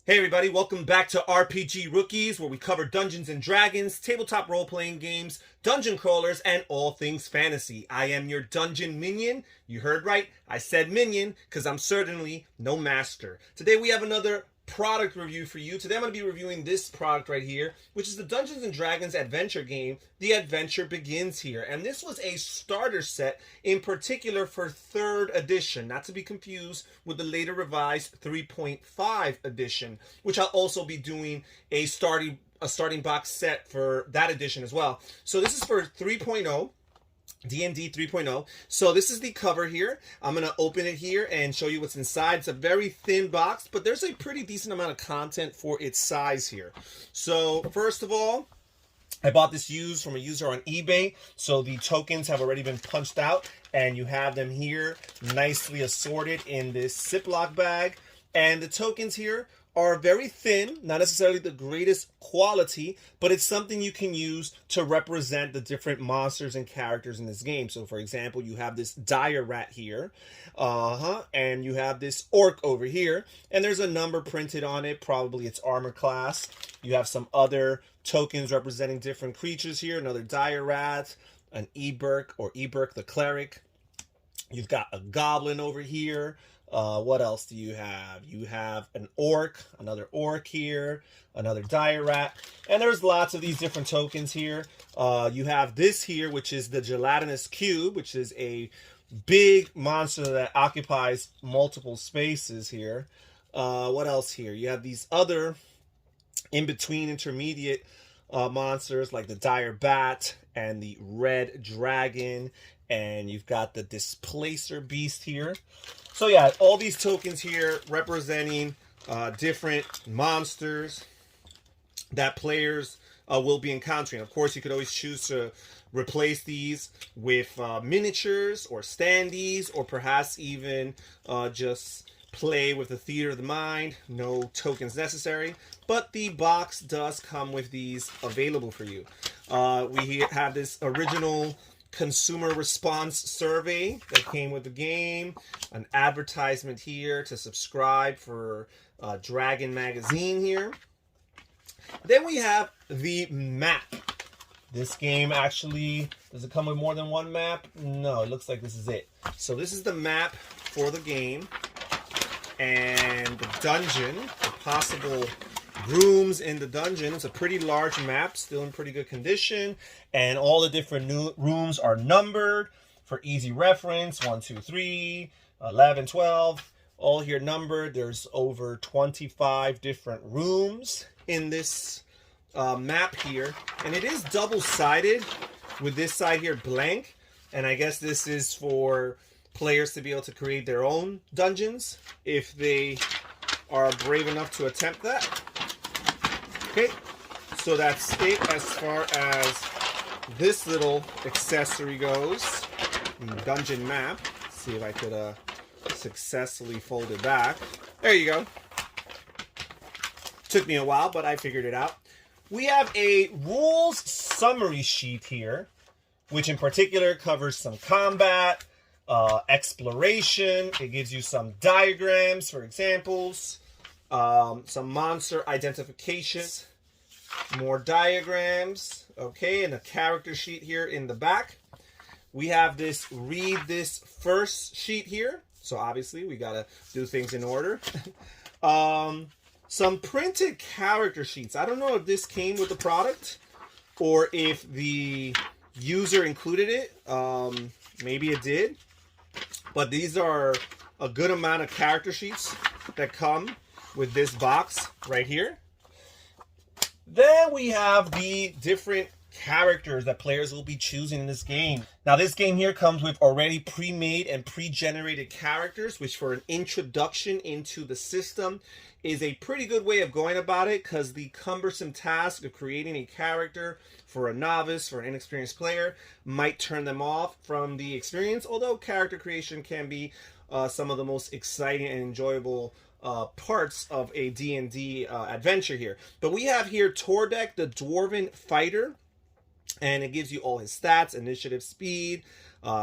Hey everybody, welcome back to RPG Rookies, where we cover Dungeons and Dragons, tabletop role-playing games, dungeon crawlers, and all things fantasy. I am your dungeon minion. You heard right, I said minion, because I'm certainly no master. Today we have another product review for you. Today I'm going to be reviewing this product right here, which is the Dungeons and Dragons adventure game, The Adventure Begins Here. And this was a starter set in particular for 3rd edition, not to be confused with the later revised 3.5 edition, which I'll also be doing a starting box set for that edition as well. So this is for 3.0. D&D 3.0. So this is the cover here. I'm going to open it here and show you what's inside. It's a very thin box, but there's a pretty decent amount of content for its size here. So first of all, I bought this used from a user on eBay. So the tokens have already been punched out and you have them here nicely assorted in this Ziploc bag. And the tokens here are very thin, not necessarily the greatest quality, but it's something you can use to represent the different monsters and characters in this game. So for example, you have this dire rat here, and you have this orc over here, and there's a number printed on it, probably its armor class. You have some other tokens representing different creatures here, another dire rat, an Eberk the cleric. You've got a goblin over here. What else do you have? You have an orc, another orc here, another dire rat, and there's lots of these different tokens here. You have this here, which is the gelatinous cube, which is a big monster that occupies multiple spaces here. What else here? You have these other in-between intermediate monsters like the dire bat and the red dragon, and you've got the displacer beast here. So yeah, all these tokens here representing different monsters that players will be encountering. Of course, you could always choose to replace these with miniatures or standees, or perhaps even just play with the theater of the mind. No tokens necessary, but the box does come with these available for you. We have this original consumer response survey that came with the game, an advertisement here to subscribe for Dragon Magazine here. Then we have the map. This game actually, does it come with more than one map? No, it looks like this is it. So this is the map for the game, and the dungeon, the possible rooms in the dungeon. It's a pretty large map, still in pretty good condition, and all the different new rooms are numbered for easy reference. 1, 2, 3, 11, 12, all here numbered. There's over 25 different rooms in this map here, and it is double-sided with this side here blank, and I guess this is for players to be able to create their own dungeons if they are brave enough to attempt that. Okay, so that's it as far as this little accessory goes. The dungeon map. Let's see if I could successfully fold it back. There you go. Took me a while, but I figured it out. We have a rules summary sheet here, which in particular covers some combat, exploration. It gives you some diagrams for examples, some monster identifications, more diagrams, okay, and a character sheet here in the back. We have this read this first sheet here, so obviously we gotta do things in order. Some printed character sheets. I don't know if this came with the product or if the user included it. Maybe it did, but these are a good amount of character sheets that come with this box right here. Then we have the different characters that players will be choosing in this game. Now this game here comes with already pre-made and pre-generated characters, which for an introduction into the system is a pretty good way of going about it, because the cumbersome task of creating a character for a novice, for an inexperienced player, might turn them off from the experience, although character creation can be some of the most exciting and enjoyable parts of a D&D adventure here. But we have here Tordek, the Dwarven Fighter, and it gives you all his stats, initiative, speed,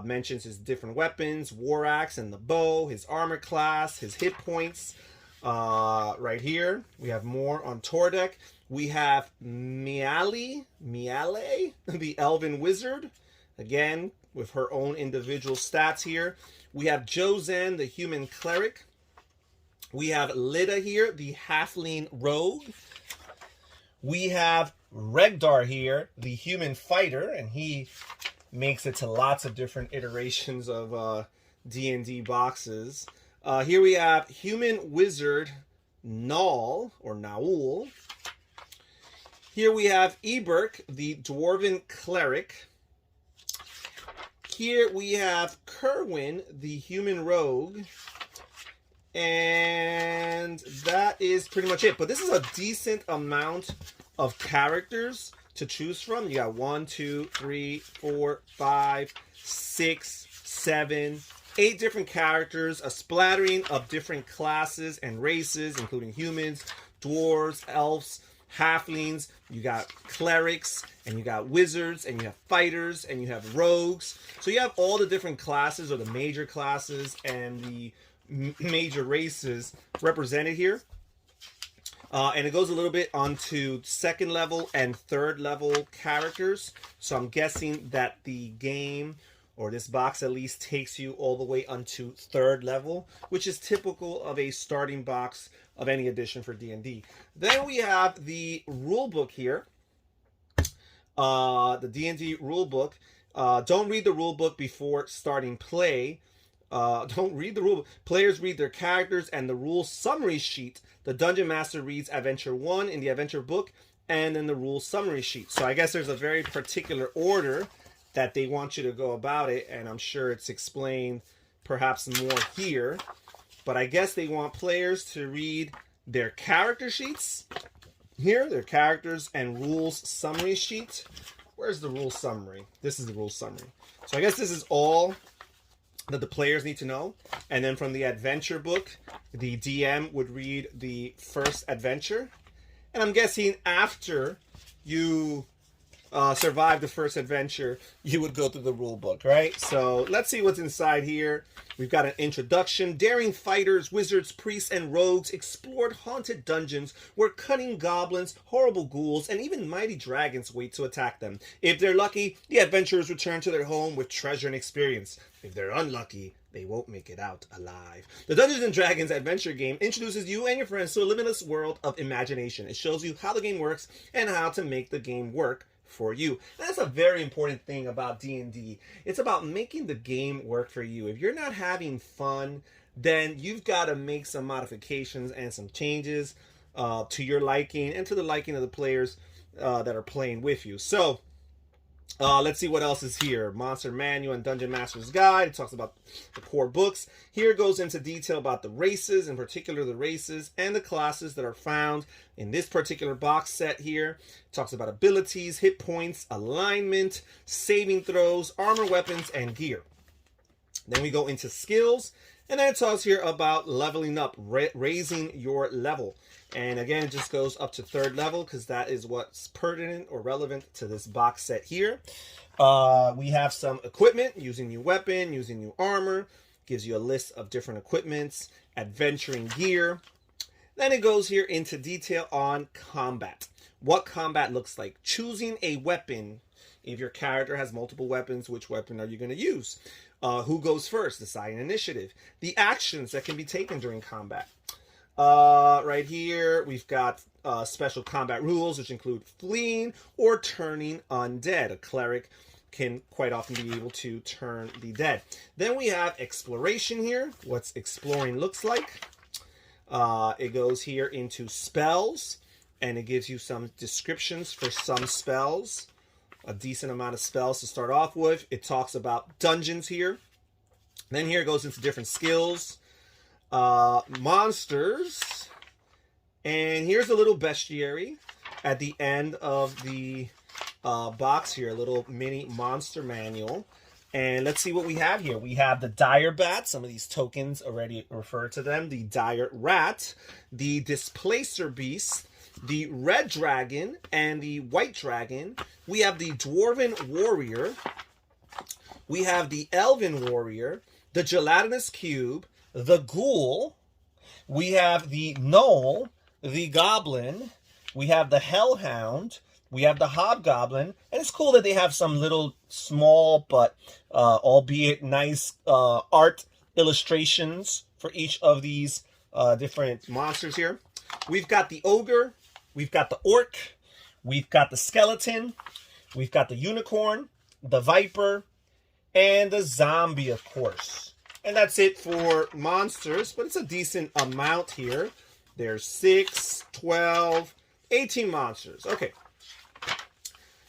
mentions his different weapons, war axe and the bow, his armor class, his hit points, Right here, we have more on tour deck. We have Miale, the Elven Wizard, again with her own individual stats here. We have Jozen, the Human Cleric. We have Lida here, the Halfling Rogue. We have Regdar here, the Human Fighter, and he makes it to lots of different iterations of D&D boxes. Here we have Human Wizard Null, or Naul. Here we have Eberk, the Dwarven Cleric. Here we have Kerwin, the Human Rogue. And that is pretty much it. But this is a decent amount of characters to choose from. You got 1, 2, 3, 4, 5, 6, 7, 8 different characters, a splattering of different classes and races, including humans, dwarves, elves, halflings. You got clerics, and you got wizards, and you have fighters, and you have rogues. So you have all the different classes, or the major classes, and the major races represented here. And it goes a little bit onto second level and third level characters. So I'm guessing that the game, or this box at least, takes you all the way onto third level, which is typical of a starting box of any edition for D&D. Then we have the rule book here. The D&D rule book. Don't read the rule book before starting play. Don't read the rule. Players read their characters and the rule summary sheet. The Dungeon Master reads Adventure 1 in the Adventure book, and then the rule summary sheet. So I guess there's a very particular order that they want you to go about it, and I'm sure it's explained perhaps more here. But I guess they want players to read their character sheets here, their characters and rules summary sheet. Where's the rule summary? This is the rule summary. So I guess this is all that the players need to know. And then from the adventure book, the DM would read the first adventure. And I'm guessing after you survive the first adventure, you would go through the rule book, right? So let's see what's inside here. We've got an introduction. Daring fighters, wizards, priests, and rogues explored haunted dungeons where cunning goblins, horrible ghouls, and even mighty dragons wait to attack them. If they're lucky, the adventurers return to their home with treasure and experience. If they're unlucky, they won't make it out alive. The Dungeons & Dragons adventure game introduces you and your friends to a limitless world of imagination. It shows you how the game works and how to make the game work for you. And that's a very important thing about D&D. It's about making the game work for you. If you're not having fun, then you've got to make some modifications and some changes to your liking and to the liking of the players that are playing with you. So let's see what else is here. Monster Manual and Dungeon Master's Guide. It talks about the core books. Here it goes into detail about the races, in particular the races and the classes that are found in this particular box set here. It talks about abilities, hit points, alignment, saving throws, armor, weapons, and gear. Then we go into skills. And then it talks here about leveling up, raising your level. And again, it just goes up to third level because that is what's pertinent or relevant to this box set here. We have some equipment, using new weapon, using new armor. Gives you a list of different equipments, adventuring gear. Then it goes here into detail on combat. What combat looks like. Choosing a weapon. If your character has multiple weapons, which weapon are you going to use? Who goes first? Deciding initiative. The actions that can be taken during combat. Right here, we've got special combat rules, which include fleeing or turning undead. A cleric can quite often be able to turn the dead. Then we have exploration here. What's exploring looks like. It goes here into spells, and it gives you some descriptions for some spells. A decent amount of spells to start off with. It talks about dungeons here. Then here it goes into different skills. Monsters. And here's a little bestiary at the end of the box here. A little mini monster manual. And let's see what we have here. We have the dire bat. Some of these tokens already refer to them. The dire rat. The displacer beast. The red dragon and the white dragon. We have the dwarven warrior. We have the elven warrior. The gelatinous cube. The ghoul. we have the Gnoll, the Goblin, we have the Hellhound, we have the Hobgoblin, and it's cool that they have some little small but albeit nice art illustrations for each of these different monsters here. We've got the Ogre, we've got the Orc, we've got the Skeleton, we've got the Unicorn, the Viper, and the Zombie, of course. And that's it for monsters, but it's a decent amount here. There's 6, 12, 18 monsters. Okay.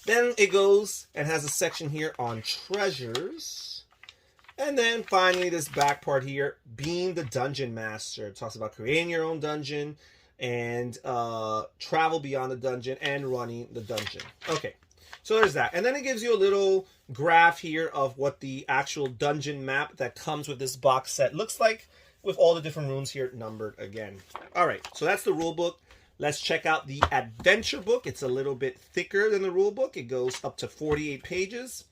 Then it goes and has a section here on treasures. And then finally this back part here, being the Dungeon Master. It talks about creating your own dungeon and travel beyond the dungeon and running the dungeon. Okay. So there's that. And then it gives you a little graph here of what the actual dungeon map that comes with this box set looks like, with all the different rooms here numbered again. All right, so that's the rule book. Let's check out the adventure book. It's a little bit thicker than the rule book. It goes up to 48 pages.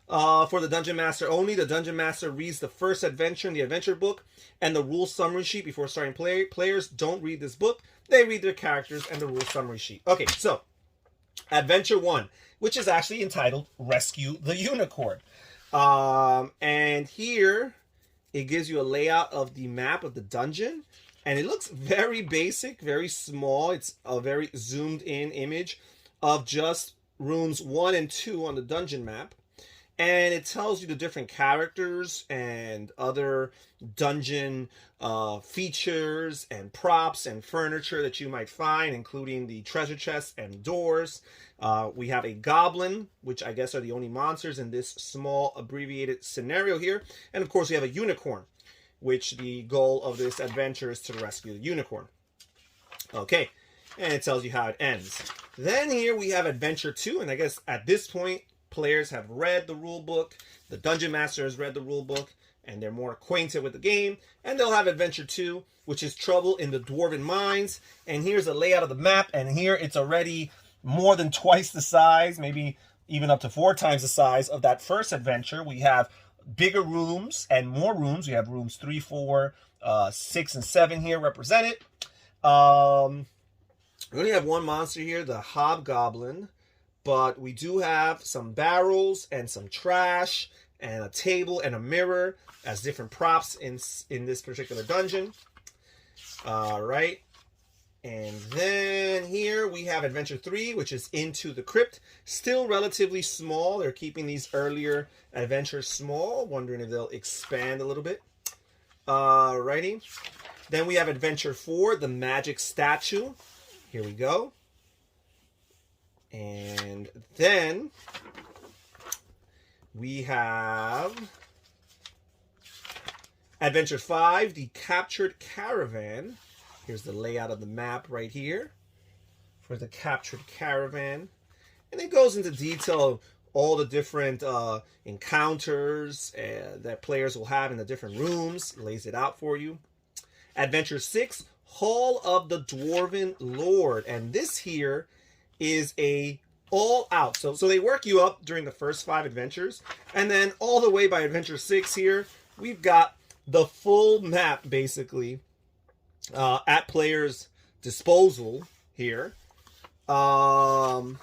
For the Dungeon Master only, the Dungeon Master reads the first adventure in the adventure book and the rule summary sheet before starting play. Players don't read this book. They read their characters and the rule summary sheet. Okay, so Adventure 1, which is actually entitled Rescue the Unicorn. And here it gives you a layout of the map of the dungeon. And it looks very basic, very small. It's a very zoomed in image of just rooms 1 and 2 on the dungeon map. And it tells you the different characters and other dungeon features and props and furniture that you might find, including the treasure chests and doors. We have a goblin, which I guess are the only monsters in this small abbreviated scenario here. And of course we have a unicorn, which the goal of this adventure is to rescue the unicorn. Okay, and it tells you how it ends. Then here we have Adventure 2, and I guess at this point, players have read the rule book, the Dungeon Master has read the rule book, and they're more acquainted with the game. And they'll have Adventure 2, which is Trouble in the Dwarven Mines. And here's a layout of the map, and here it's already more than twice the size, maybe even up to 4 times the size of that first adventure. We have bigger rooms and more rooms. We have rooms 3, 4, 6, and 7 here represented. We only have one monster here, the Hobgoblin. But we do have some barrels and some trash and a table and a mirror as different props in this particular dungeon. All right. And then here we have Adventure 3, which is Into the Crypt. Still relatively small. They're keeping these earlier adventures small. Wondering if they'll expand a little bit. Alrighty. Then we have Adventure 4, the Magic Statue. Here we go. And then we have Adventure 5, the Captured Caravan. Here's the layout of the map right here for the Captured Caravan. And it goes into detail of all the different encounters that players will have in the different rooms. Lays it out for you. Adventure 6, Hall of the Dwarven Lord. And this here is a all out. So they work you up during the first 5 adventures. And then all the way by Adventure 6 here, we've got the full map basically at players' disposal here. And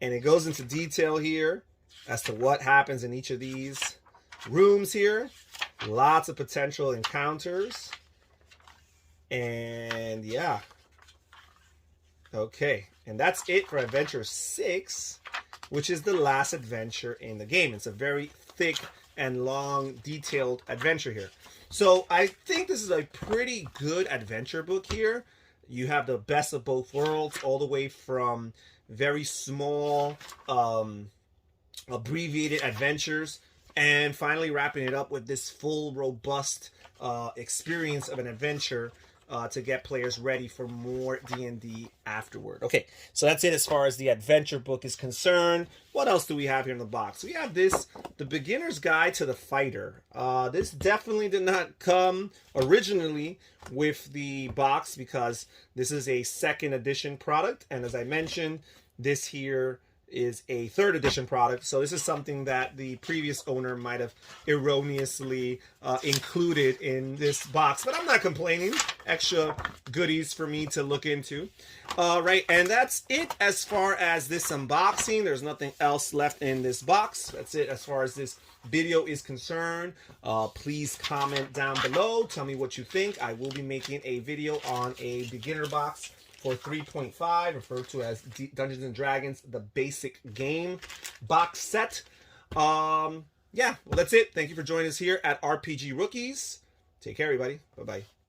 it goes into detail here as to what happens in each of these rooms here. Lots of potential encounters. And yeah. Okay, and that's it for Adventure 6, which is the last adventure in the game. It's a very thick and long, detailed adventure here. So I think this is a pretty good adventure book here. You have the best of both worlds, all the way from very small, abbreviated adventures, and finally wrapping it up with this full, robust experience of an adventure to get players ready for more D&D afterward. Okay, so that's it as far as the adventure book is concerned. What else do we have here in the box? We have this, The Beginner's Guide to the Fighter. This definitely did not come originally with the box because this is a second edition product. And as I mentioned, this here is a 3rd edition product. So this is something that the previous owner might have erroneously included in this box. But I'm not complaining. Extra goodies for me to look into. All right, and that's it as far as this unboxing. There's nothing else left in this box. That's it as far as this video is concerned. Please comment down below. Tell me what you think. I will be making a video on a beginner box for 3.5, referred to as Dungeons and Dragons, the basic game box set. Yeah, well, that's it. Thank you for joining us here at RPG Rookies. Take care, everybody. Bye-bye.